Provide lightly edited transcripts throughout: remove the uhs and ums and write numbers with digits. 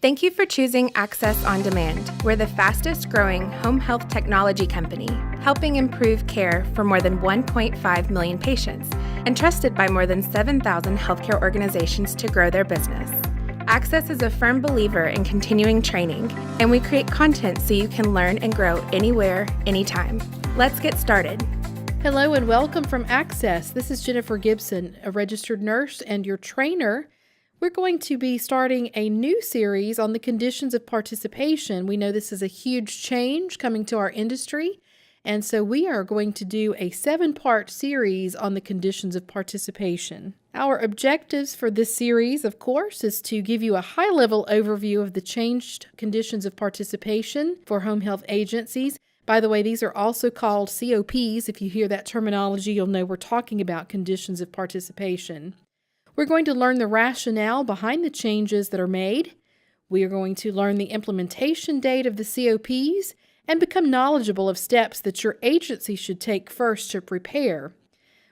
Thank you for choosing Axxess On Demand. We're the fastest growing home health technology company, helping improve care for more than 1.5 million patients and trusted by more than 7,000 healthcare organizations to grow their business. Axxess is a firm believer in continuing training, and we create content so you can learn and grow anywhere, anytime. Let's get started. Hello and welcome from Axxess. This is Jennifer Gibson, a registered nurse and your trainer. We're going to be starting a new series on the conditions of participation. We know this is a huge change coming to our industry, and so we are going to do a 7-part series on the conditions of participation. Our objectives for this series, of course, is to give you a high-level overview of the changed conditions of participation for home health agencies. By the way, these are also called COPs. If you hear that terminology, you'll know we're talking about conditions of participation. We're going to learn the rationale behind the changes that are made. We are going to learn the implementation date of the COPs and become knowledgeable of steps that your agency should take first to prepare.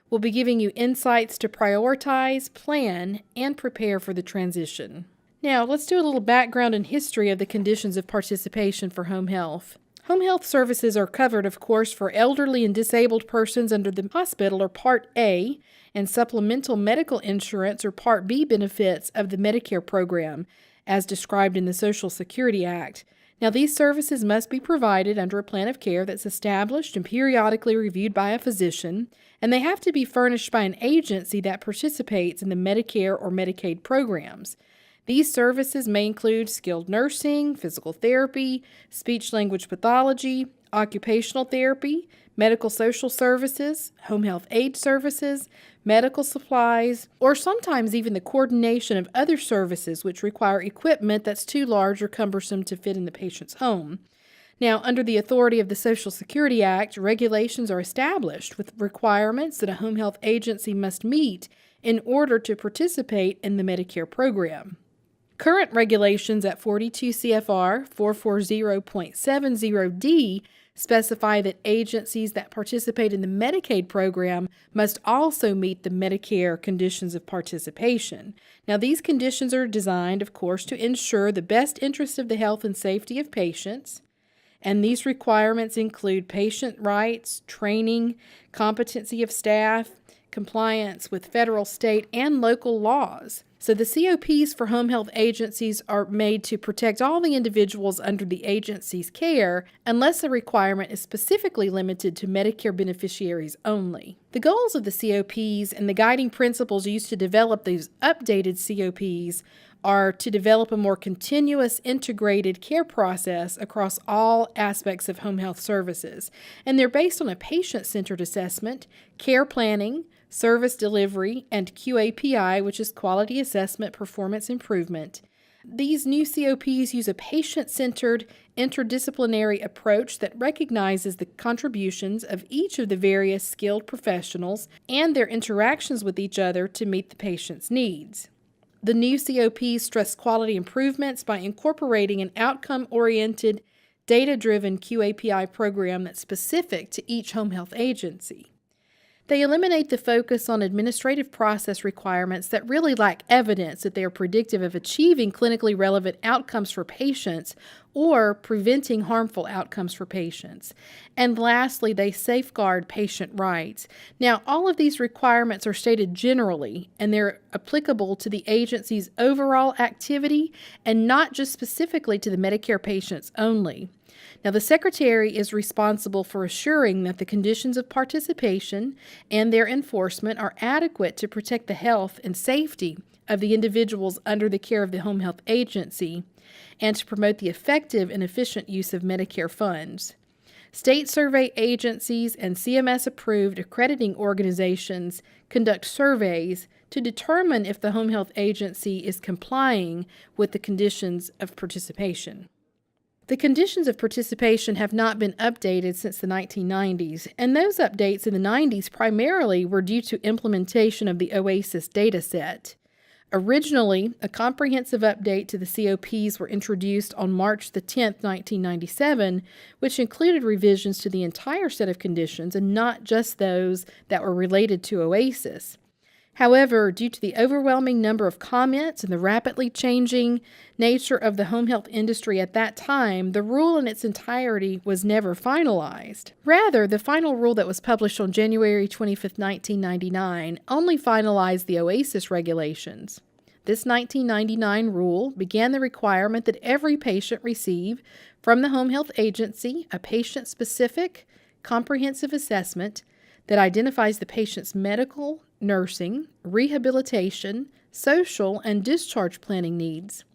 We'll be giving you insights to prioritize, plan, and prepare for the transition. Now, let's do a little background and history of the conditions of participation for home health. Home health services are covered, of course, for elderly and disabled persons under the hospital or Part A, and supplemental medical insurance or Part B benefits of the Medicare Program, as described in the Social Security Act. Now, these services must be provided under a plan of care that's established and periodically reviewed by a physician, and they have to be furnished by an agency that participates in the Medicare or Medicaid programs. These services may include skilled nursing, physical therapy, speech-language pathology, occupational therapy, medical social services, home health aid services, medical supplies, or sometimes even the coordination of other services which require equipment that's too large or cumbersome to fit in the patient's home. Now, under the authority of the Social Security Act, regulations are established with requirements that a home health agency must meet in order to participate in the Medicare program. Current regulations at 42 CFR 440.70D specify that agencies that participate in the Medicaid program must also meet the Medicare conditions of participation. Now, these conditions are designed, of course, to ensure the best interest of the health and safety of patients, and these requirements include patient rights, training, competency of staff, compliance with federal, state, and local laws. So the COPs for home health agencies are made to protect all the individuals under the agency's care unless the requirement is specifically limited to Medicare beneficiaries only. The goals of the COPs and the guiding principles used to develop these updated COPs are to develop a more continuous, integrated care process across all aspects of home health services. And they're based on a patient-centered assessment, care planning, service delivery, and QAPI, which is Quality Assessment Performance Improvement. These new COPs use a patient-centered, interdisciplinary approach that recognizes the contributions of each of the various skilled professionals and their interactions with each other to meet the patient's needs. The new COPs stress quality improvements by incorporating an outcome-oriented, data-driven QAPI program that's specific to each home health agency. They eliminate the focus on administrative process requirements that really lack evidence that they are predictive of achieving clinically relevant outcomes for patients or preventing harmful outcomes for patients. And lastly, they safeguard patient rights. Now, all of these requirements are stated generally, and they're applicable to the agency's overall activity and not just specifically to the Medicare patients only. Now, the Secretary is responsible for assuring that the conditions of participation and their enforcement are adequate to protect the health and safety of the individuals under the care of the home health agency and to promote the effective and efficient use of Medicare funds. State survey agencies and CMS-approved accrediting organizations conduct surveys to determine if the home health agency is complying with the conditions of participation. The conditions of participation have not been updated since the 1990s, and those updates in the 90s primarily were due to implementation of the OASIS dataset. Originally, a comprehensive update to the COPs were introduced on March the 10th, 1997, which included revisions to the entire set of conditions and not just those that were related to OASIS. However, due to the overwhelming number of comments and the rapidly changing nature of the home health industry at that time, the rule in its entirety was never finalized. Rather, the final rule that was published on January 25, 1999, only finalized the OASIS regulations. This 1999 rule began the requirement that every patient receive from the home health agency a patient-specific, comprehensive assessment that identifies the patient's medical, nursing, rehabilitation, social, and discharge planning needs.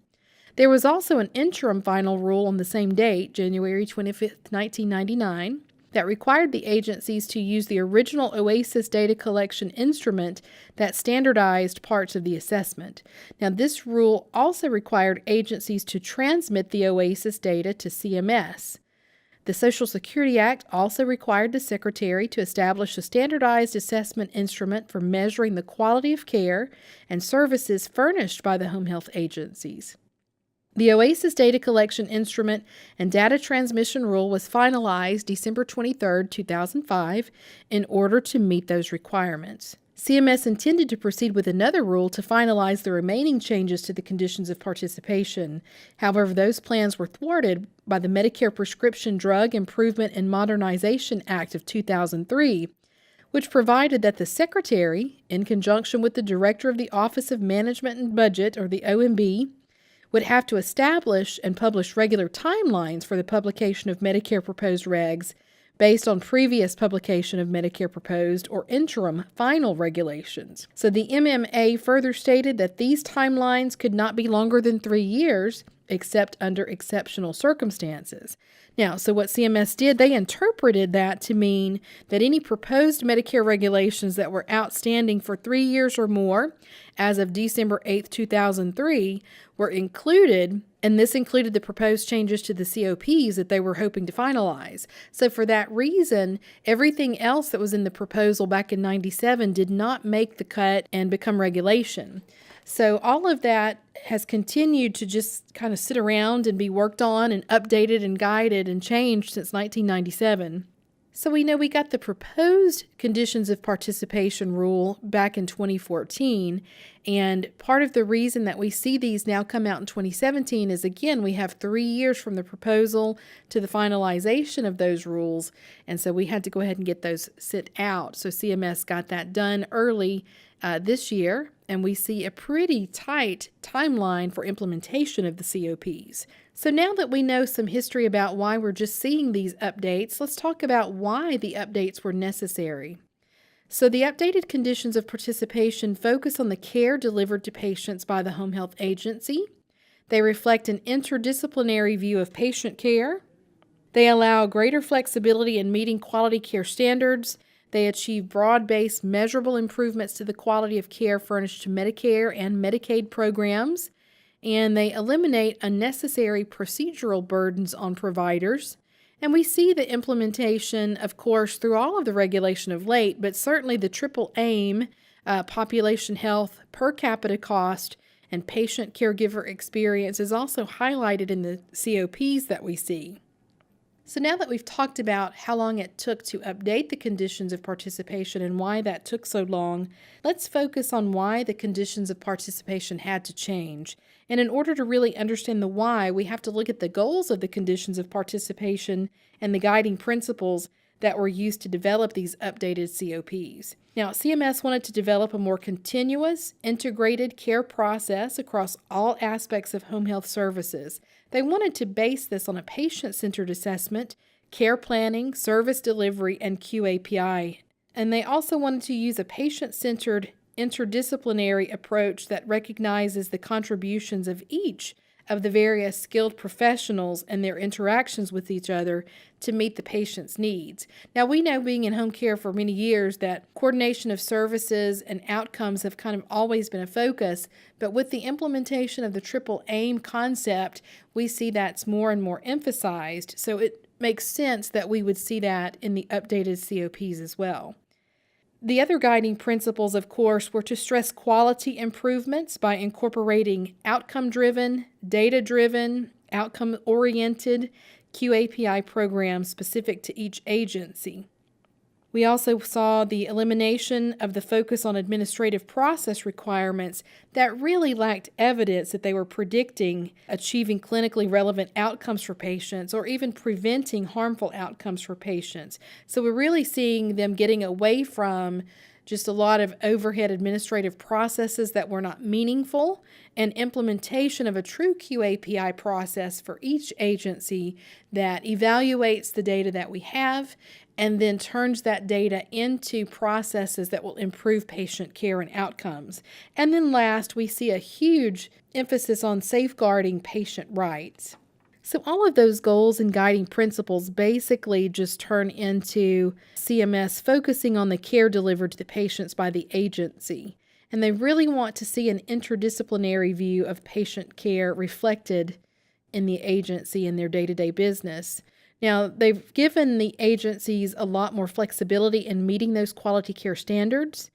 There was also an interim final rule on the same date, January 25, 1999, that required the agencies to use the original OASIS data collection instrument that standardized parts of the assessment. Now, this rule also required agencies to transmit the OASIS data to CMS. The Social Security Act also required the Secretary to establish a standardized assessment instrument for measuring the quality of care and services furnished by the home health agencies. The OASIS data collection instrument and data transmission rule was finalized December 23, 2005, in order to meet those requirements. CMS intended to proceed with another rule to finalize the remaining changes to the conditions of participation. However, those plans were thwarted by the Medicare Prescription Drug Improvement and Modernization Act of 2003, which provided that the Secretary, in conjunction with the Director of the Office of Management and Budget, or the OMB, would have to establish and publish regular timelines for the publication of Medicare proposed regs based on previous publication of Medicare proposed or interim final regulations. So the MMA further stated that these timelines could not be longer than 3 years, except under exceptional circumstances. Now, so what CMS did, they interpreted that to mean that any proposed Medicare regulations that were outstanding for 3 years or more as of December 8, 2003, were included, and this included the proposed changes to the COPs that they were hoping to finalize. So for that reason, everything else that was in the proposal back in 97 did not make the cut and become regulation. So all of that has continued to just kind of sit around and be worked on and updated and guided and changed since 1997. So we know we got the proposed conditions of participation rule back in 2014, and part of the reason that we see these now come out in 2017 is, again, we have 3 years from the proposal to the finalization of those rules, and so we had to go ahead and get those sent out. So CMS got that done early this year, and we see a pretty tight timeline for implementation of the COPs. So now that we know some history about why we're just seeing these updates, let's talk about why the updates were necessary. So the updated conditions of participation focus on the care delivered to patients by the home health agency. They reflect an interdisciplinary view of patient care. They allow greater flexibility in meeting quality care standards. They achieve broad-based, measurable improvements to the quality of care furnished to Medicare and Medicaid programs, and they eliminate unnecessary procedural burdens on providers. And we see the implementation, of course, through all of the regulation of late, but certainly the triple aim, population health, per capita cost, and patient caregiver experience is also highlighted in the COPs that we see. So now that we've talked about how long it took to update the conditions of participation and why that took so long, let's focus on why the conditions of participation had to change. And in order to really understand the why, we have to look at the goals of the conditions of participation and the guiding principles that were used to develop these updated COPs. Now, CMS wanted to develop a more continuous, integrated care process across all aspects of home health services. They wanted to base this on a patient-centered assessment, care planning, service delivery, and QAPI. And they also wanted to use a patient-centered, interdisciplinary approach that recognizes the contributions of each of the various skilled professionals and their interactions with each other to meet the patient's needs. Now, we know, being in home care for many years, that coordination of services and outcomes have kind of always been a focus, but with the implementation of the triple aim concept, we see that's more and more emphasized, so it makes sense that we would see that in the updated COPs as well. The other guiding principles, of course, were to stress quality improvements by incorporating outcome-driven, data-driven, outcome-oriented QAPI programs specific to each agency. We also saw the elimination of the focus on administrative process requirements that really lacked evidence that they were predicting achieving clinically relevant outcomes for patients or even preventing harmful outcomes for patients. So we're really seeing them getting away from just a lot of overhead administrative processes that were not meaningful, and implementation of a true QAPI process for each agency that evaluates the data that we have and then turns that data into processes that will improve patient care and outcomes. And then last, we see a huge emphasis on safeguarding patient rights. So all of those goals and guiding principles basically just turn into CMS focusing on the care delivered to the patients by the agency. And they really want to see an interdisciplinary view of patient care reflected in the agency in their day-to-day business. Now, they've given the agencies a lot more flexibility in meeting those quality care standards.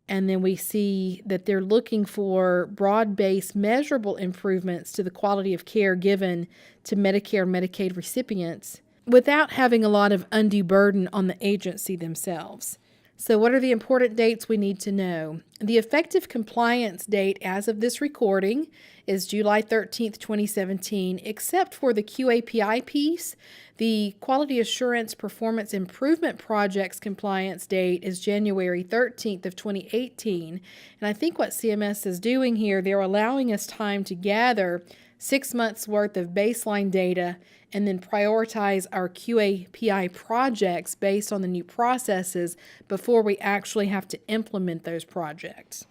And then we see that they're looking for broad-based measurable improvements to the quality of care given to Medicare and Medicaid recipients without having a lot of undue burden on the agency themselves. So what are the important dates we need to know? The effective compliance date as of this recording is July 13th, 2017, except for the QAPI piece. The Quality Assurance Performance Improvement Project's compliance date is January 13th of 2018. And I think what CMS is doing here, they're allowing us time to gather 6 months worth of baseline data and then prioritize our QAPI projects based on the new processes before we actually have to implement those projects.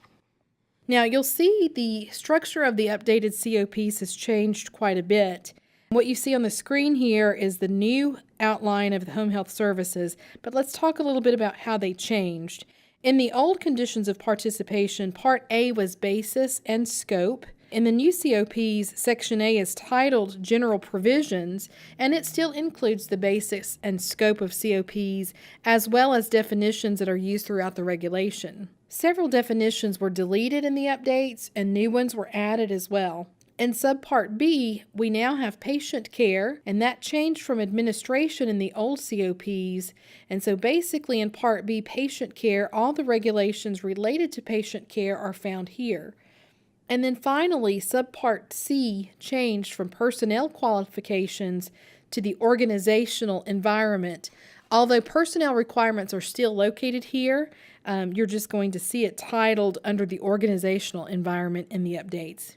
Now, you'll see the structure of the updated COPs has changed quite a bit. What you see on the screen here is the new outline of the home health services, but let's talk a little bit about how they changed. In the old conditions of participation, Part A was basis and scope. In the new COPs, Section A is titled General Provisions, and it still includes the basics and scope of COPs, as well as definitions that are used throughout the regulation. Several definitions were deleted in the updates, and new ones were added as well. In Subpart B, we now have patient care, and that changed from administration in the old COPs. And so basically in Part B, patient care, all the regulations related to patient care are found here. And then finally, Subpart C changed from personnel qualifications to the organizational environment. Although personnel requirements are still located here, you're just going to see it titled under the organizational environment in the updates.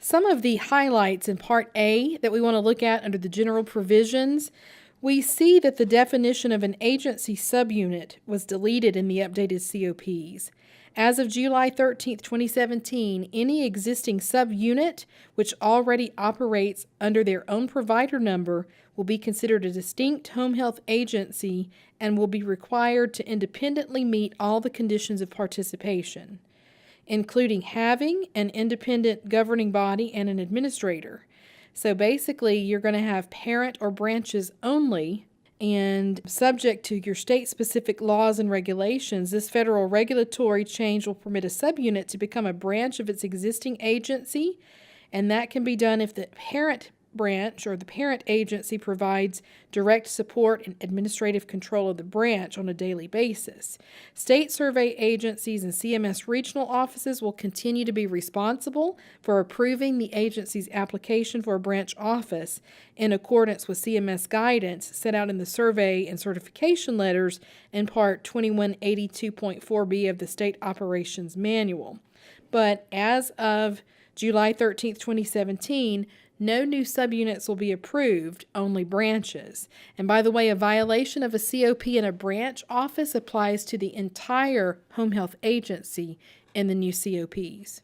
Some of the highlights in Part A that we want to look at under the general provisions, we see that the definition of an agency subunit was deleted in the updated COPs. As of July 13, 2017, any existing subunit which already operates under their own provider number will be considered a distinct home health agency and will be required to independently meet all the conditions of participation, including having an independent governing body and an administrator. So basically, you're going to have parent or branches only, and subject to your state-specific laws and regulations, this federal regulatory change will permit a subunit to become a branch of its existing agency, and that can be done if the parent branch or the parent agency provides direct support and administrative control of the branch on a daily basis. State survey agencies and CMS regional offices will continue to be responsible for approving the agency's application for a branch office in accordance with CMS guidance set out in the survey and certification letters in Part 2182.4b of the State Operations Manual. But as of July 13, 2017, no new subunits will be approved, only branches. And by the way, a violation of a COP in a branch office applies to the entire home health agency in the new COPs.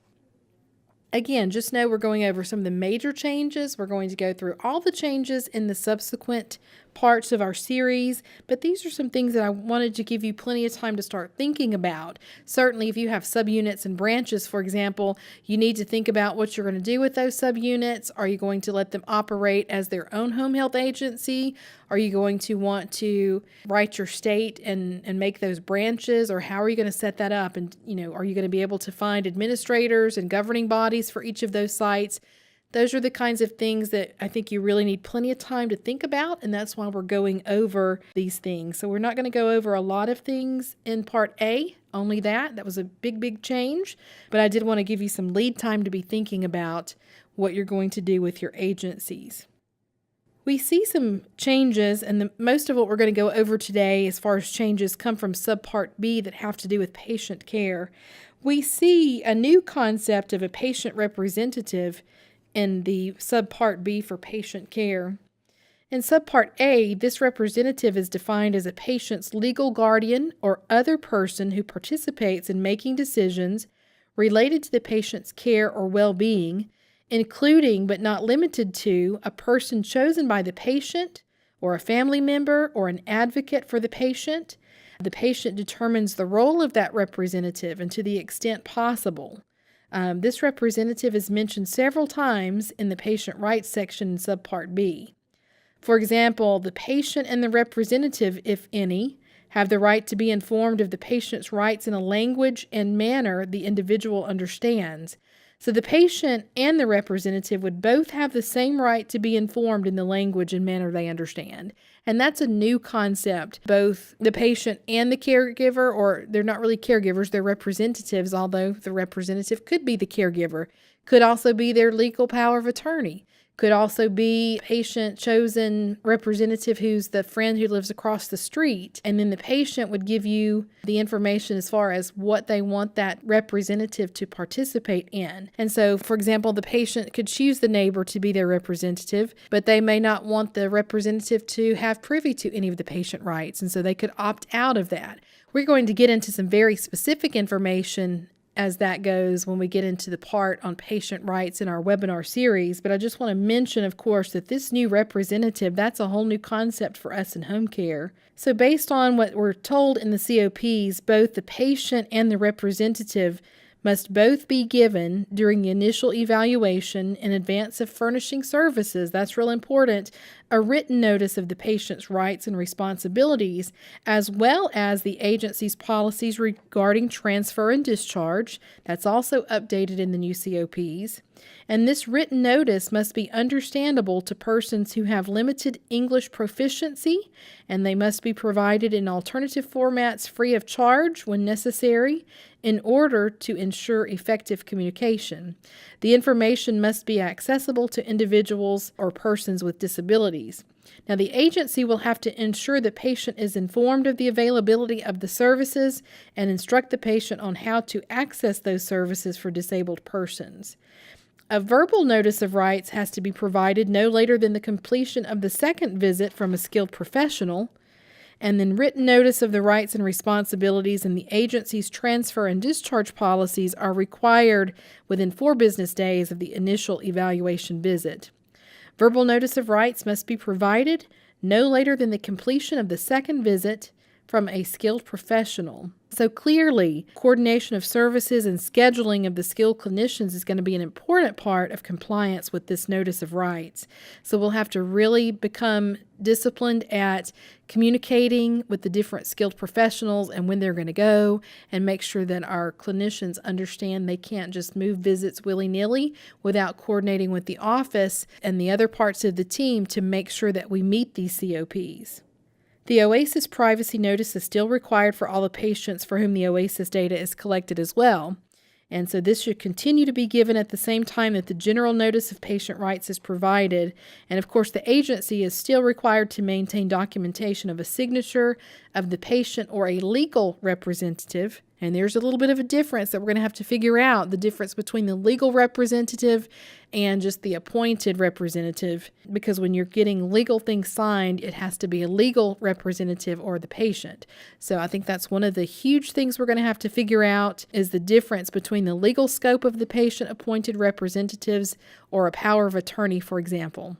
Again, just know we're going over some of the major changes. We're going to go through all the changes in the subsequent parts of our series, but these are some things that I wanted to give you plenty of time to start thinking about. Certainly, if you have subunits and branches, for example, you need to think about what you're going to do with those subunits. Are you going to let them operate as their own home health agency? Are you going to want to write your state and make those branches, or how are you going to set that up? And, are you going to be able to find administrators and governing bodies for each of those sites? Those are the kinds of things that I think you really need plenty of time to think about, and that's why we're going over these things. So we're not going to go over a lot of things in Part A, only that. That was a big change, but I did want to give you some lead time to be thinking about what you're going to do with your agencies. We see some changes, and most of what we're going to go over today as far as changes come from Subpart B that have to do with patient care. We see a new concept of a patient representative in the Subpart B for patient care. In Subpart A, this representative is defined as a patient's legal guardian or other person who participates in making decisions related to the patient's care or well-being, including but not limited to a person chosen by the patient or a family member or an advocate for the patient. The patient determines the role of that representative and to the extent possible. This representative is mentioned several times in the patient rights section in Subpart B. For example, the patient and the representative, if any, have the right to be informed of the patient's rights in a language and manner the individual understands. So the patient and the representative would both have the same right to be informed in the language and manner they understand. And that's a new concept. Both the patient and the caregiver, or they're not really caregivers, they're representatives, although the representative could be the caregiver, could also be their legal power of attorney. Could also be patient chosen representative who's the friend who lives across the street. And then the patient would give you the information as far as what they want that representative to participate in. And so, for example, the patient could choose the neighbor to be their representative, but they may not want the representative to have privy to any of the patient rights. And so they could opt out of that. We're going to get into some very specific information as that goes when we get into the part on patient rights in our webinar series. But I just want to mention, of course, that this new representative, that's a whole new concept for us in home care. So based on what we're told in the COPs, both the patient and the representative must both be given during the initial evaluation in advance of furnishing services. That's real important. A written notice of the patient's rights and responsibilities, as well as the agency's policies regarding transfer and discharge. That's also updated in the new COPs. And this written notice must be understandable to persons who have limited English proficiency, and they must be provided in alternative formats free of charge when necessary in order to ensure effective communication. The information must be accessible to individuals or persons with disabilities. Now, the agency will have to ensure the patient is informed of the availability of the services and instruct the patient on how to access those services for disabled persons. A verbal notice of rights has to be provided no later than the completion of the second visit from a skilled professional, and then written notice of the rights and responsibilities and the agency's transfer and discharge policies are required within 4 business days of the initial evaluation visit. Verbal notice of rights must be provided no later than the completion of the second visit from a skilled professional. So clearly, coordination of services and scheduling of the skilled clinicians is going to be an important part of compliance with this notice of rights. So we'll have to really become disciplined at communicating with the different skilled professionals and when they're going to go, and make sure that our clinicians understand they can't just move visits willy-nilly without coordinating with the office and the other parts of the team to make sure that we meet these COPs. The OASIS privacy notice is still required for all the patients for whom the OASIS data is collected as well. And so this should continue to be given at the same time that the general notice of patient rights is provided. And of course, the agency is still required to maintain documentation of a signature of the patient or a legal representative. And there's a little bit of a difference that we're going to have to figure out, the difference between the legal representative and just the appointed representative. Because when you're getting legal things signed, it has to be a legal representative or the patient. So I think that's one of the huge things we're going to have to figure out is the difference between the legal scope of the patient-appointed representatives or a power of attorney, for example.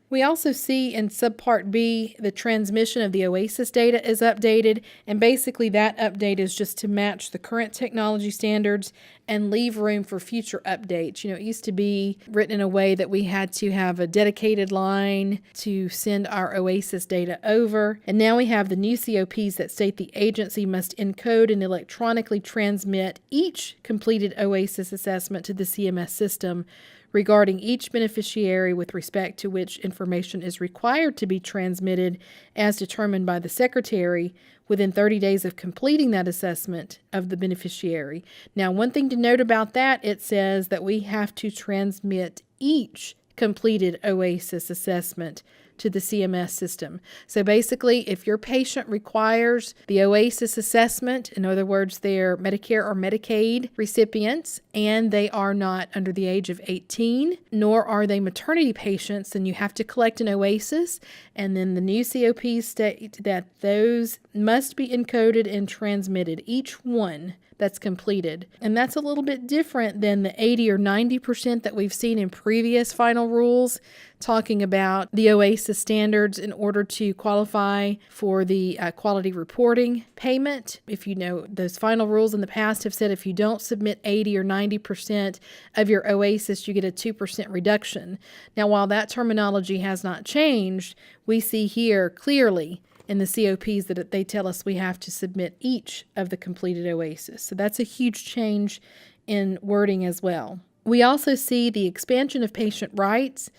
We also see in Subpart B, the transmission of the OASIS data is updated, and basically that update is just to match the current technology standards and leave room for future updates. It used to be written in a way that we had to have a dedicated line to send our OASIS data over, and now we have the new COPs that state the agency must encode and electronically transmit each completed OASIS assessment to the CMS system, regarding each beneficiary with respect to which information is required to be transmitted as determined by the Secretary within 30 days of completing that assessment of the beneficiary. Now, one thing to note about that, it says that we have to transmit each completed OASIS assessment to the CMS system. So basically, if your patient requires the OASIS assessment, in other words, they're Medicare or Medicaid recipients, and they are not under the age of 18, nor are they maternity patients, then you have to collect an OASIS, and then the new COPs state that those must be encoded and transmitted, each one that's completed. And that's a little bit different than the 80 or 90% that we've seen in previous final rules, talking about the OASIS standards in order to qualify for the quality reporting payment. If you know, those final rules in the past have said if you don't submit 80 or 90% of your OASIS, you get a 2% reduction. Now, while that terminology has not changed, we see here clearly in the COPs that they tell us we have to submit each of the completed OASIS. So that's a huge change in wording as well. We also see the expansion of patient rights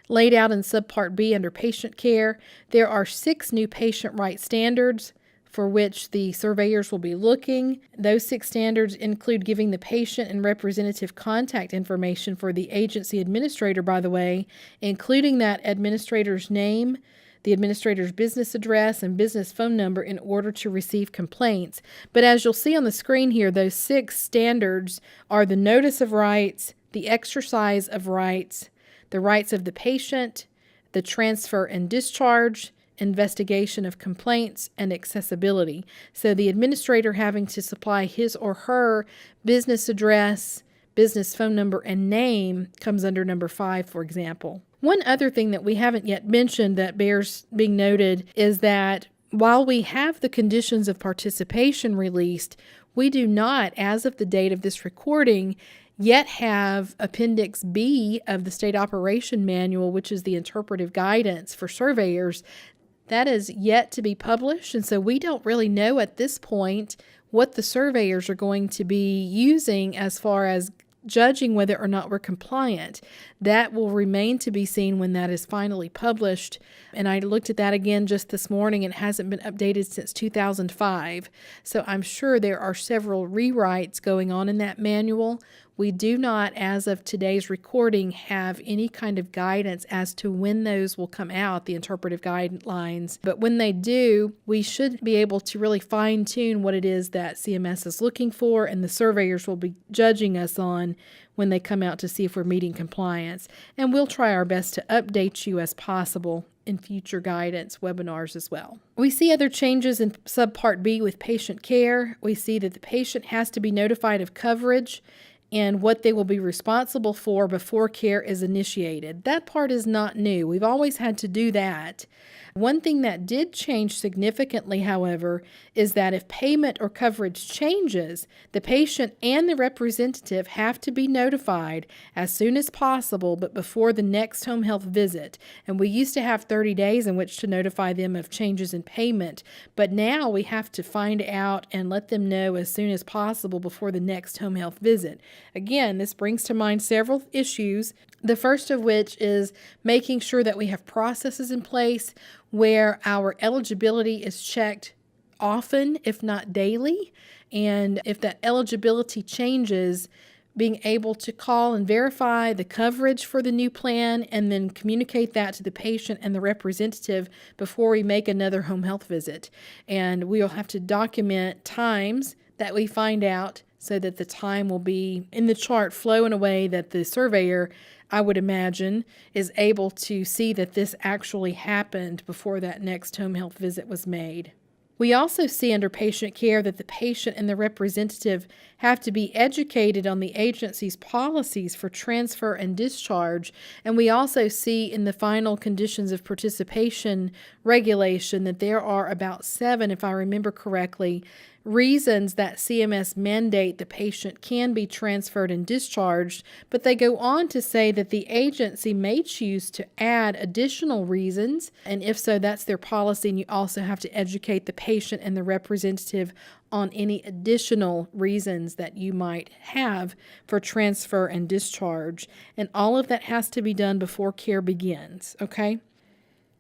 laid out in Subpart B under patient care. There are 6 new patient rights standards for which the surveyors will be looking. Those 6 standards include giving the patient and representative contact information for the agency administrator, by the way, including that administrator's name, the administrator's business address, and business phone number in order to receive complaints. But as you'll see on the screen here, those 6 standards are the notice of rights, the exercise of rights, the rights of the patient, the transfer and discharge, investigation of complaints, and accessibility. So the administrator having to supply his or her business address, business phone number, and name comes under number 5, for example. One other thing that we haven't yet mentioned that bears being noted is that while we have the conditions of participation released, we do not, as of the date of this recording, yet have Appendix B of the State Operation Manual, which is the interpretive guidance for surveyors. That is yet to be published, and so we don't really know at this point what the surveyors are going to be using as far as judging whether or not we're compliant. That will remain to be seen when that is finally published. And I looked at that again just this morning, and it hasn't been updated since 2005. So I'm sure there are several rewrites going on in that manual. We do not, as of today's recording, have any kind of guidance as to when those will come out, the interpretive guidelines. But when they do, we should be able to really fine-tune what it is that CMS is looking for, and the surveyors will be judging us on when they come out to see if we're meeting compliance. And we'll try our best to update you as possible in future guidance webinars as well. We see other changes in Subpart B with patient care. We see that the patient has to be notified of coverage and what they will be responsible for before care is initiated. That part is not new. We've always had to do that. One thing that did change significantly, however, is that if payment or coverage changes, the patient and the representative have to be notified as soon as possible, but before the next home health visit. And we used to have 30 days in which to notify them of changes in payment, but now we have to find out and let them know as soon as possible before the next home health visit. Again, this brings to mind several issues, the first of which is making sure that we have processes in place where our eligibility is checked often, if not daily, and if that eligibility changes, being able to call and verify the coverage for the new plan and then communicate that to the patient and the representative before we make another home health visit. And we'll have to document times that we find out so that the time will be in the chart flow in a way that the surveyor, I would imagine, is able to see that this actually happened before that next home health visit was made. We also see under patient care that the patient and the representative have to be educated on the agency's policies for transfer and discharge. And we also see in the final conditions of participation regulation that there are about 7, if I remember correctly, reasons that CMS mandate the patient can be transferred and discharged, but they go on to say that the agency may choose to add additional reasons, and if so, that's their policy, and you also have to educate the patient and the representative on any additional reasons that you might have for transfer and discharge. And all of that has to be done before care begins, okay?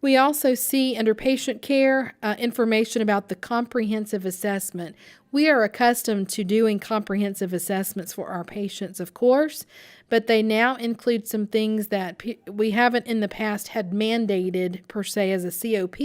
We also see under patient care information about the comprehensive assessment. We are accustomed to doing comprehensive assessments for our patients, of course, but they now include some things that we haven't in the past had mandated per se as a COP.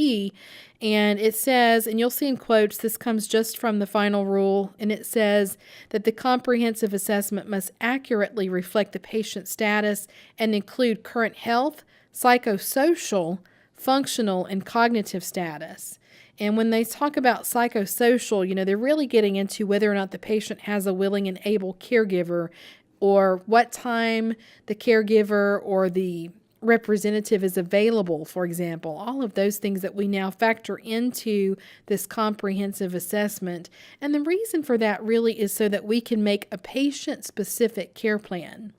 And it says, and you'll see in quotes, this comes just from the final rule, and it says that the comprehensive assessment must accurately reflect the patient's status and include current health, psychosocial, functional, and cognitive status. And when they talk about psychosocial, they're really getting into whether or not the patient has a willing and able caregiver, or what time the caregiver or the representative is available, for example. All of those things that we now factor into this comprehensive assessment. And the reason for that really is so that we can make a patient-specific care plan.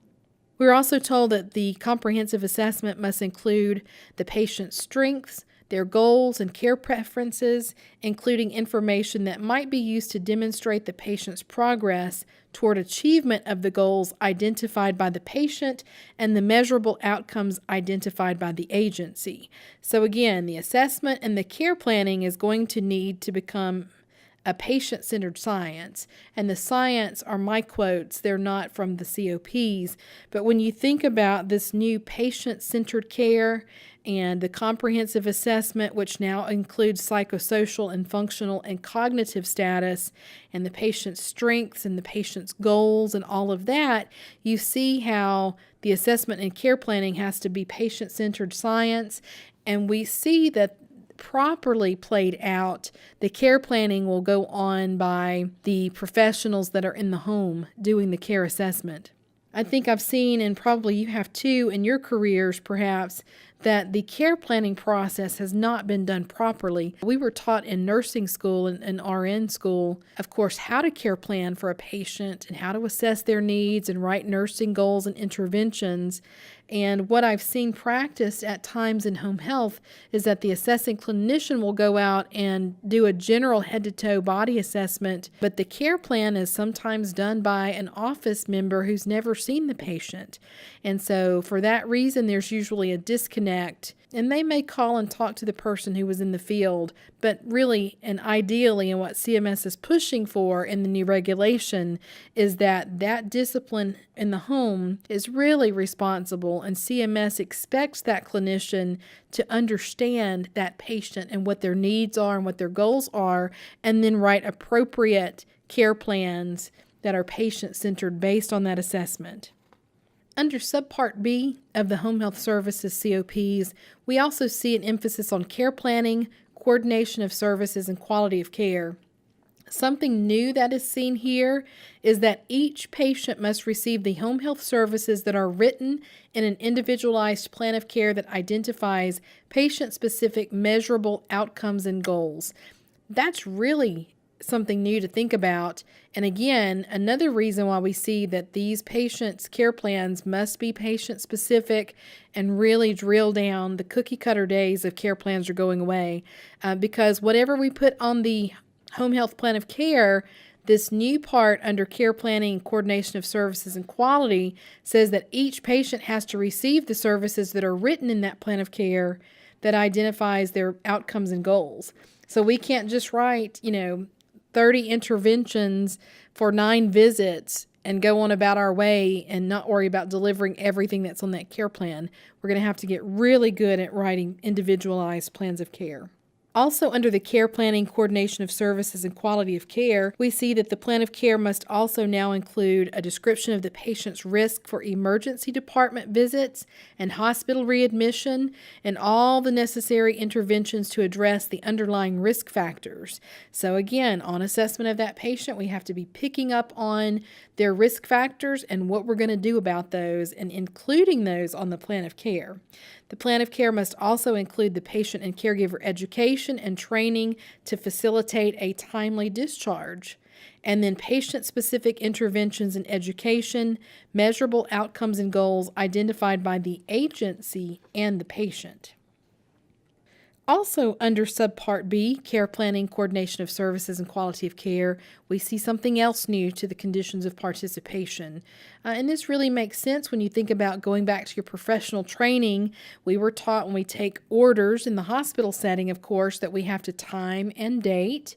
We're also told that the comprehensive assessment must include the patient's strengths, their goals and care preferences, including information that might be used to demonstrate the patient's progress toward achievement of the goals identified by the patient and the measurable outcomes identified by the agency. So again, the assessment and the care planning is going to need to become a patient-centered science. And the science are my quotes. They're not from the COPs. But when you think about this new patient-centered care and the comprehensive assessment, which now includes psychosocial and functional and cognitive status, and the patient's strengths and the patient's goals and all of that, you see how the assessment and care planning has to be patient-centered science. And we see that properly played out, the care planning will go on by the professionals that are in the home doing the care assessment. I think I've seen, and probably you have too in your careers perhaps, that the care planning process has not been done properly. We were taught in nursing school and RN school, of course, how to care plan for a patient and how to assess their needs and write nursing goals and interventions. And what I've seen practiced at times in home health is that the assessing clinician will go out and do a general head-to-toe body assessment, but the care plan is sometimes done by an office member who's never seen the patient. And so for that reason, there's usually a disconnect. And they may call and talk to the person who was in the field, but really and ideally, and what CMS is pushing for in the new regulation is that discipline in the home is really responsible, and CMS expects that clinician to understand that patient and what their needs are and what their goals are, and then write appropriate care plans that are patient-centered based on that assessment. Under Subpart B of the Home Health Services COPs, we also see an emphasis on care planning, coordination of services, and quality of care. Something new that is seen here is that each patient must receive the home health services that are written in an individualized plan of care that identifies patient-specific measurable outcomes and goals. That's really something new to think about. And again, another reason why we see that these patients' care plans must be patient-specific and really drill down. The cookie-cutter days of care plans are going away because whatever we put on the home health plan of care, this new part under care planning and coordination of services and quality says that each patient has to receive the services that are written in that plan of care that identifies their outcomes and goals. So we can't just write, 30 interventions for 9 visits and go on about our way and not worry about delivering everything that's on that care plan. We're going to have to get really good at writing individualized plans of care. Also, under the care planning, coordination of services, and quality of care, we see that the plan of care must also now include a description of the patient's risk for emergency department visits and hospital readmission, and all the necessary interventions to address the underlying risk factors. So again, on assessment of that patient, we have to be picking up on their risk factors and what we're going to do about those and including those on the plan of care. The plan of care must also include the patient and caregiver education and training to facilitate a timely discharge, and then patient-specific interventions and education, measurable outcomes and goals identified by the agency and the patient. Also, under Subpart B, Care Planning, Coordination of Services, and Quality of Care, we see something else new to the conditions of participation. And this really makes sense when you think about going back to your professional training. We were taught when we take orders in the hospital setting, of course, that we have to time and date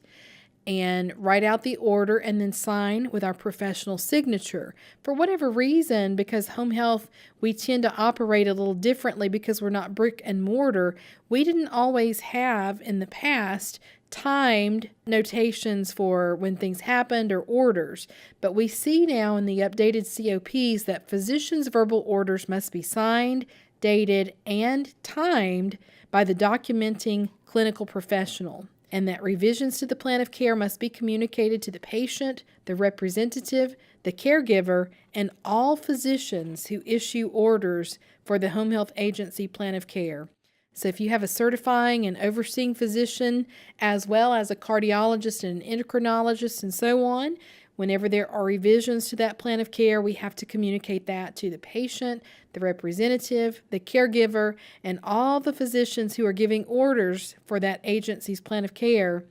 and write out the order and then sign with our professional signature. For whatever reason, because home health, we tend to operate a little differently because we're not brick and mortar. We didn't always have in the past timed notations for when things happened or orders. But we see now in the updated COPs that physicians' verbal orders must be signed, dated, and timed by the documenting clinical professional, and that revisions to the plan of care must be communicated to the patient, the representative, the caregiver, and all physicians who issue orders for the home health agency plan of care. So if you have a certifying and overseeing physician, as well as a cardiologist and an endocrinologist and so on, whenever there are revisions to that plan of care, we have to communicate that to the patient, the representative, the caregiver, and all the physicians who are giving orders for that agency's plan of care,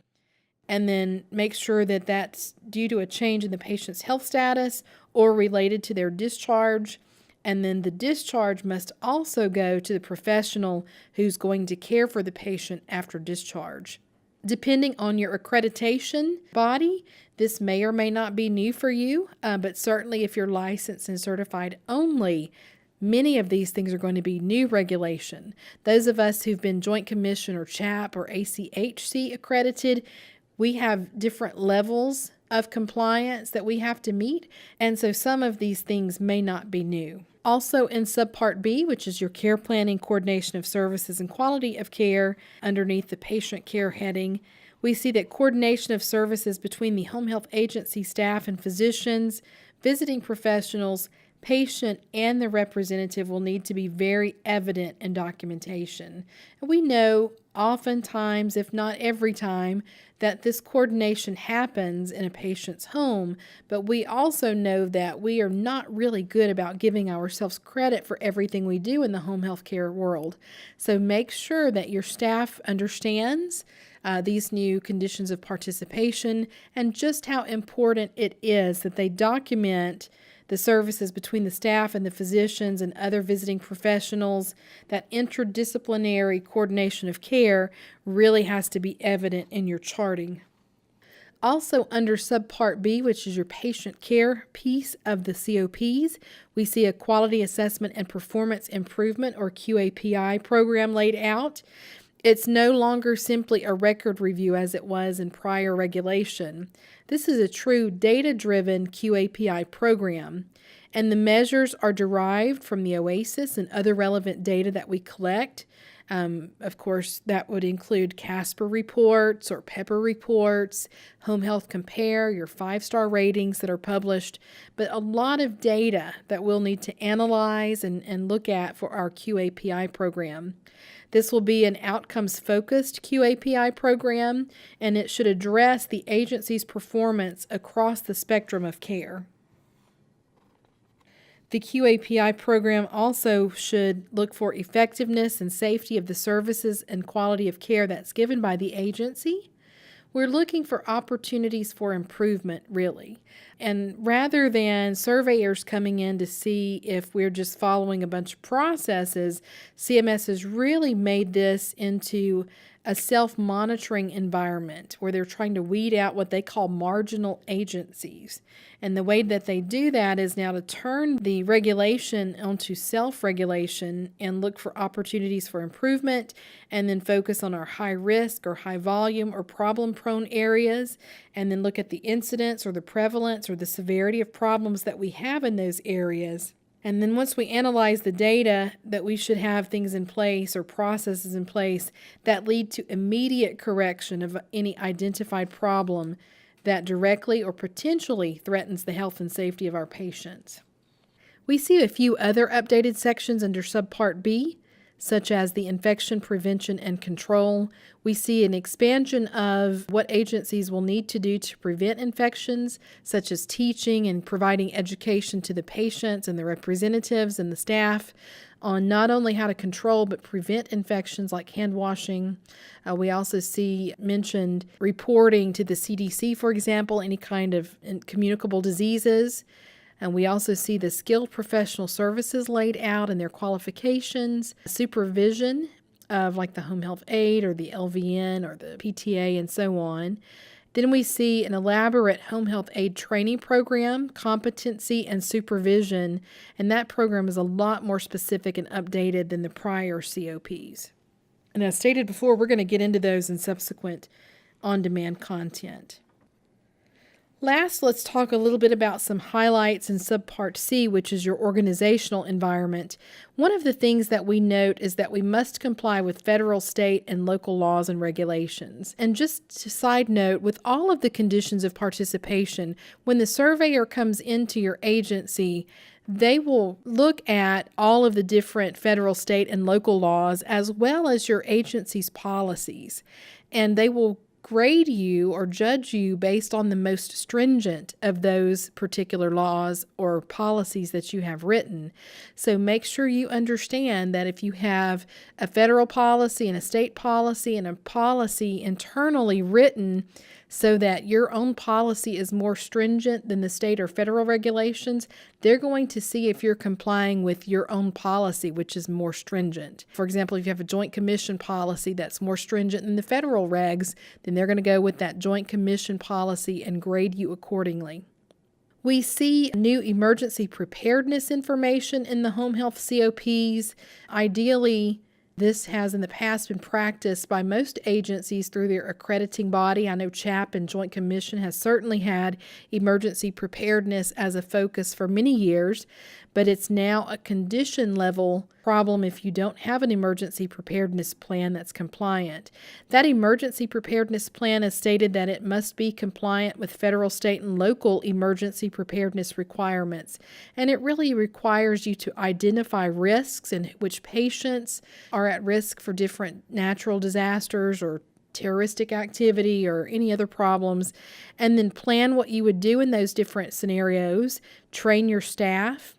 and then make sure that that's due to a change in the patient's health status or related to their discharge. And then the discharge must also go to the professional who's going to care for the patient after discharge. Depending on your accreditation body, this may or may not be new for you, but certainly if you're licensed and certified only, many of these things are going to be new regulation. Those of us who've been Joint Commission or CHAP or ACHC accredited, we have different levels of compliance that we have to meet, and so some of these things may not be new. Also in Subpart B, which is your Care Planning, Coordination of Services, and Quality of Care, underneath the Patient Care heading, we see that coordination of services between the home health agency staff and physicians, visiting professionals, patient, and the representative will need to be very evident in documentation. And we know oftentimes, if not every time, that this coordination happens in a patient's home, but we also know that we are not really good about giving ourselves credit for everything we do in the home health care world. So make sure that your staff understands these new conditions of participation and just how important it is that they document the services between the staff and the physicians and other visiting professionals. That interdisciplinary coordination of care really has to be evident in your charting. Also under Subpart B, which is your patient care piece of the COPs, we see a Quality Assessment and Performance Improvement or QAPI program laid out. It's no longer simply a record review as it was in prior regulation. This is a true data-driven QAPI program, and the measures are derived from the OASIS and other relevant data that we collect. Of course, that would include CASPER reports or PEPPER reports, Home Health Compare, your 5-star ratings that are published, but a lot of data that we'll need to analyze and look at for our QAPI program. This will be an outcomes-focused QAPI program, and it should address the agency's performance across the spectrum of care. The QAPI program also should look for effectiveness and safety of the services and quality of care that's given by the agency. We're looking for opportunities for improvement, really. And rather than surveyors coming in to see if we're just following a bunch of processes, CMS has really made this into a self-monitoring environment where they're trying to weed out what they call marginal agencies. And the way that they do that is now to turn the regulation onto self-regulation and look for opportunities for improvement, and then focus on our high risk or high volume or problem-prone areas, and then look at the incidence or the prevalence or the severity of problems that we have in those areas. And then once we analyze the data, that we should have things in place or processes in place that lead to immediate correction of any identified problem that directly or potentially threatens the health and safety of our patients. We see a few other updated sections under Subpart B. such as the infection prevention and control. We see an expansion of what agencies will need to do to prevent infections, such as teaching and providing education to the patients and the representatives and the staff on not only how to control but prevent infections like hand washing. We also see mentioned reporting to the CDC, for example, any kind of communicable diseases. And we also see the skilled professional services laid out and their qualifications, supervision of like the home health aide or the LVN or the PTA and so on. Then we see an elaborate home health aide training program, competency, and supervision, and that program is a lot more specific and updated than the prior COPs. And as stated before, we're going to get into those in subsequent on-demand content. Last, let's talk a little bit about some highlights in Subpart C, which is your organizational environment. One of the things that we note is that we must comply with federal, state, and local laws and regulations. And just a side note, with all of the conditions of participation, when the surveyor comes into your agency, they will look at all of the different federal, state, and local laws as well as your agency's policies. And they will grade you or judge you based on the most stringent of those particular laws or policies that you have written. So make sure you understand that if you have a federal policy and a state policy and a policy internally written so that your own policy is more stringent than the state or federal regulations, they're going to see if you're complying with your own policy, which is more stringent. For example, if you have a joint commission policy that's more stringent than the federal regs, then they're going to go with that joint commission policy and grade you accordingly. We see new emergency preparedness information in the home health COPs. Ideally, this has in the past been practiced by most agencies through their accrediting body. I know CHAP and Joint Commission has certainly had emergency preparedness as a focus for many years, but it's now a condition level problem if you don't have an emergency preparedness plan that's compliant. That emergency preparedness plan has stated that it must be compliant with federal, state, and local emergency preparedness requirements. And it really requires you to identify risks and which patients are at risk for different natural disasters or terroristic activity or any other problems, and then plan what you would do in those different scenarios, train your staff.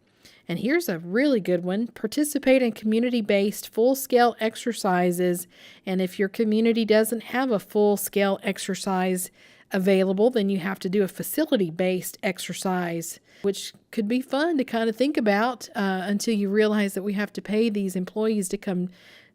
And here's a really good one: participate in community-based full-scale exercises. And if your community doesn't have a full-scale exercise available, then you have to do a facility-based exercise, which could be fun to kind of think about until you realize that we have to pay these employees to come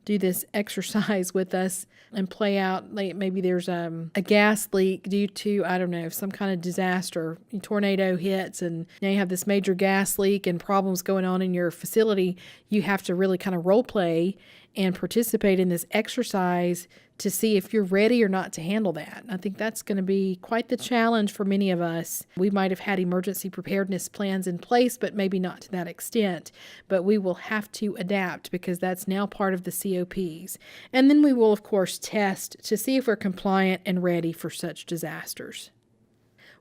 do this exercise with us and play out. Like maybe there's a gas leak due to, I don't know, some kind of disaster. A tornado hits and now you have this major gas leak and problems going on in your facility. You have to really kind of role play and participate in this exercise to see if you're ready or not to handle that. And I think that's going to be quite the challenge for many of us. We might have had emergency preparedness plans in place, but maybe not to that extent. But we will have to adapt because that's now part of the COPs. And then we will, of course, test to see if we're compliant and ready for such disasters.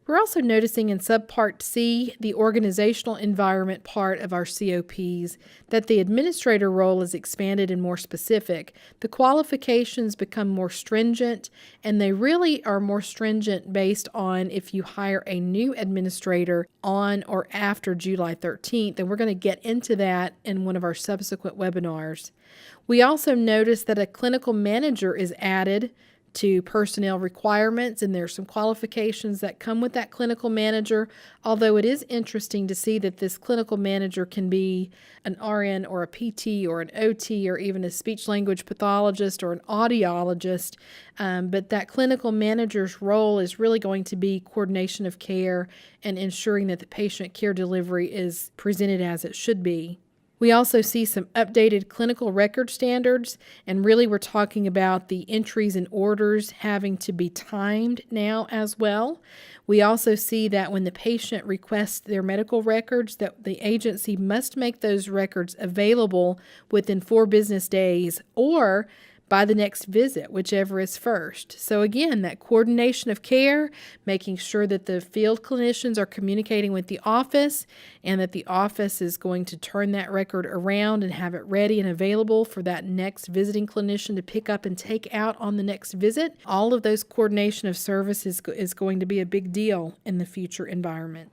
We're also noticing in Subpart C, the organizational environment part of our COPs, that the administrator role is expanded and more specific. The qualifications become more stringent, and they really are more stringent based on if you hire a new administrator on or after July 13th, and we're going to get into that in one of our subsequent webinars. We also notice that a clinical manager is added to personnel requirements, and there's some qualifications that come with that clinical manager, although it is interesting to see that this clinical manager can be an RN or a PT or an OT or even a speech-language pathologist or an audiologist, but that clinical manager's role is really going to be coordination of care and ensuring that the patient care delivery is presented as it should be. We also see some updated clinical record standards, and really we're talking about the entries and orders having to be timed now as well. We also see that when the patient requests their medical records, that the agency must make those records available within 4 business days or by the next visit, whichever is first. So again, that coordination of care, making sure that the field clinicians are communicating with the office and that the office is going to turn that record around and have it ready and available for that next visiting clinician to pick up and take out on the next visit. All of those coordination of services is going to be a big deal in the future environment.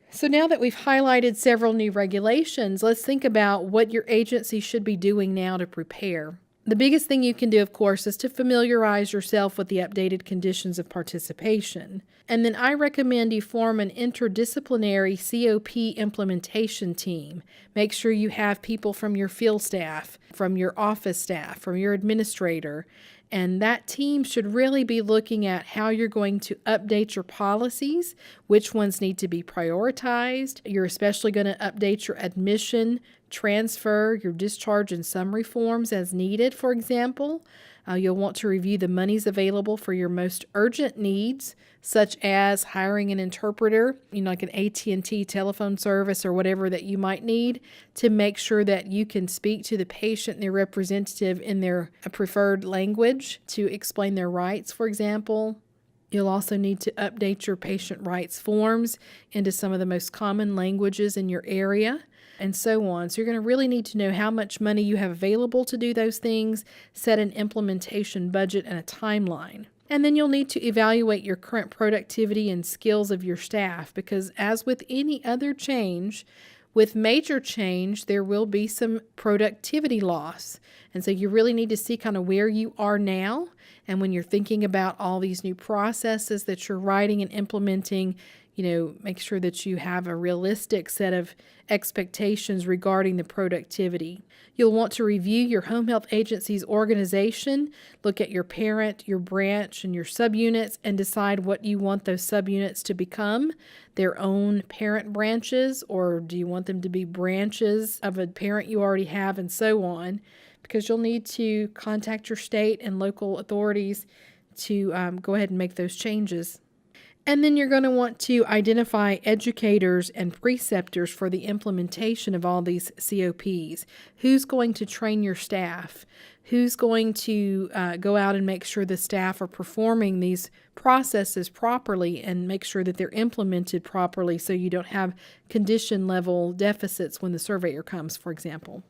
So now that we've highlighted several new regulations, let's think about what your agency should be doing now to prepare. The biggest thing you can do, of course, is to familiarize yourself with the updated conditions of participation. And then I recommend you form an interdisciplinary COP implementation team. Make sure you have people from your field staff, from your office staff, from your administrator, and that team should really be looking at how you're going to update your policies, which ones need to be prioritized. You're especially going to update your admission, transfer, your discharge, and summary forms as needed, for example. You'll want to review the monies available for your most urgent needs, such as hiring an interpreter, like an AT&T telephone service or whatever that you might need to make sure that you can speak to the patient and their representative in their preferred language to explain their rights, for example. You'll also need to update your patient rights forms into some of the most common languages in your area, and so on. So you're going to really need to know how much money you have available to do those things, set an implementation budget and a timeline. And then you'll need to evaluate your current productivity and skills of your staff, because as with any other change, with major change, there will be some productivity loss. And so you really need to see kind of where you are now. And when you're thinking about all these new processes that you're writing and implementing, make sure that you have a realistic set of expectations regarding the productivity. You'll want to review your home health agency's organization, look at your parent, your branch, and your subunits, and decide what you want those subunits to become, their own parent branches, or do you want them to be branches of a parent you already have, and so on, because you'll need to contact your state and local authorities to go ahead and make those changes. And then you're going to want to identify educators and preceptors for the implementation of all these COPs. Who's going to train your staff? Who's going to go out and make sure the staff are performing these processes properly and make sure that they're implemented properly so you don't have condition level deficits when the surveyor comes, for example.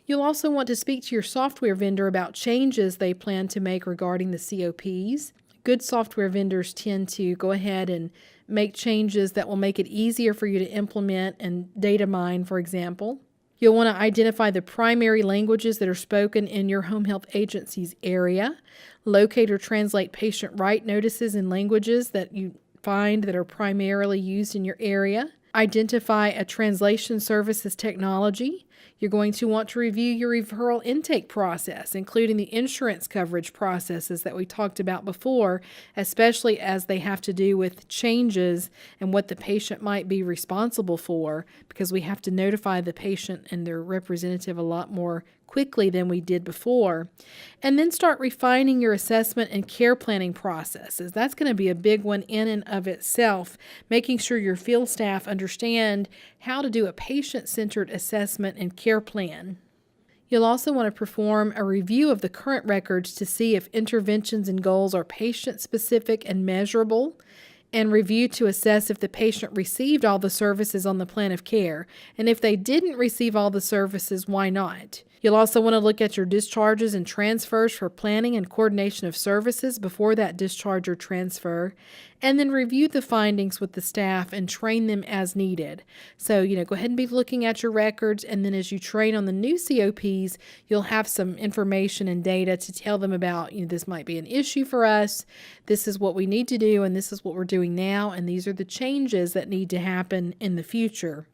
You'll also want to speak to your software vendor about changes they plan to make regarding the COPs. Good software vendors tend to go ahead and make changes that will make it easier for you to implement and data mine, for example. You'll want to identify the primary languages that are spoken in your home health agency's area. Locate or translate patient right notices in languages that you find that are primarily used in your area. Identify a translation services technology. You're going to want to review your referral intake process, including the insurance coverage processes that we talked about before, especially as they have to do with changes and what the patient might be responsible for, because we have to notify the patient and their representative a lot more quickly than we did before. And then start refining your assessment and care planning processes. That's going to be a big one in and of itself, making sure your field staff understand how to do a patient-centered assessment and care plan. You'll also want to perform a review of the current records to see if interventions and goals are patient-specific and measurable, and review to assess if the patient received all the services on the plan of care. And if they didn't receive all the services, why not? You'll also want to look at your discharges and transfers for planning and coordination of services before that discharge or transfer, and then review the findings with the staff and train them as needed. So, go ahead and be looking at your records, and then as you train on the new COPs, you'll have some information and data to tell them about, this might be an issue for us, this is what we need to do, and this is what we're doing now, and these are the changes that need to happen in the future.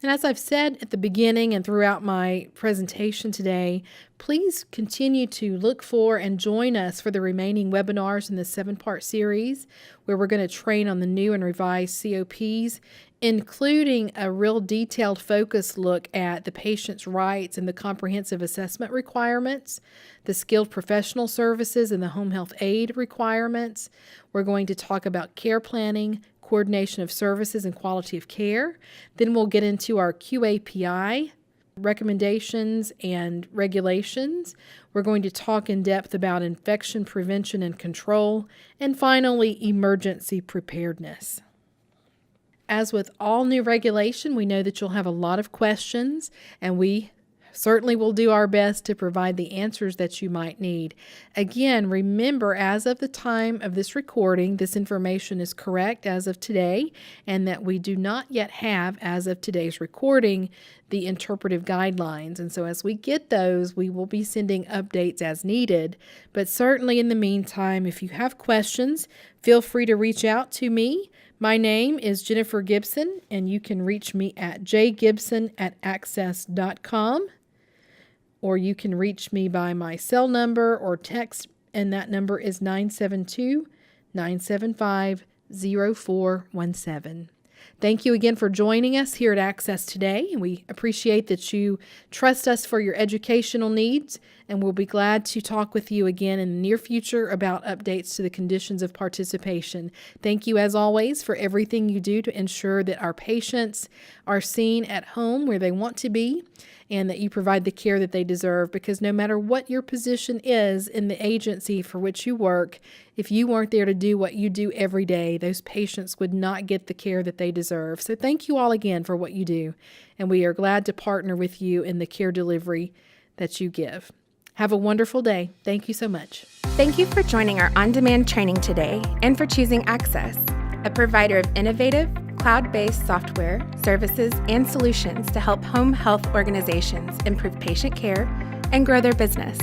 And as I've said at the beginning and throughout my presentation today, please continue to look for and join us for the remaining webinars in this 7-part series, where we're going to train on the new and revised COPs, including a real detailed focus look at the patient's rights and the comprehensive assessment requirements, the skilled professional services and the home health aid requirements. We're going to talk about care planning, coordination of services and quality of care. Then we'll get into our QAPI recommendations and regulations. We're going to talk in depth about infection prevention and control, and finally, emergency preparedness. As with all new regulation, we know that you'll have a lot of questions, and we certainly will do our best to provide the answers that you might need. Again, remember, as of the time of this recording, this information is correct as of today, and that we do not yet have, as of today's recording, the interpretive guidelines. And so as we get those, we will be sending updates as needed. But certainly in the meantime, if you have questions, feel free to reach out to me. My name is Jennifer Gibson, and you can reach me at jgibson@axxess.com. Or you can reach me by my cell number or text, and that number is 972-975-0417. Thank you again for joining us here at Axxess today, and we appreciate that you trust us for your educational needs, and we'll be glad to talk with you again in the near future about updates to the conditions of participation. Thank you, as always, for everything you do to ensure that our patients are seen at home where they want to be, and that you provide the care that they deserve, because no matter what your position is in the agency for which you work, if you weren't there to do what you do every day, those patients would not get the care that they deserve. So thank you all again for what you do, and we are glad to partner with you in the care delivery that you give. Have a wonderful day. Thank you so much. Thank you for joining our on-demand training today and for choosing Axxess, a provider of innovative, cloud-based software, services, and solutions to help home health organizations improve patient care and grow their business.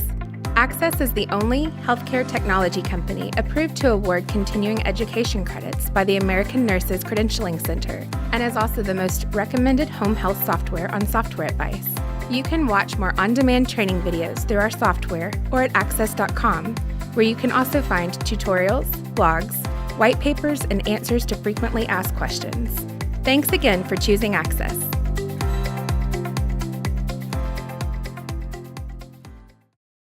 Axxess is the only healthcare technology company approved to award continuing education credits by the American Nurses Credentialing Center, and is also the most recommended home health software on Software Advice. You can watch more on-demand training videos through our software or at axxess.com, where you can also find tutorials, blogs, white papers, and answers to frequently asked questions. Thanks again for choosing Axxess.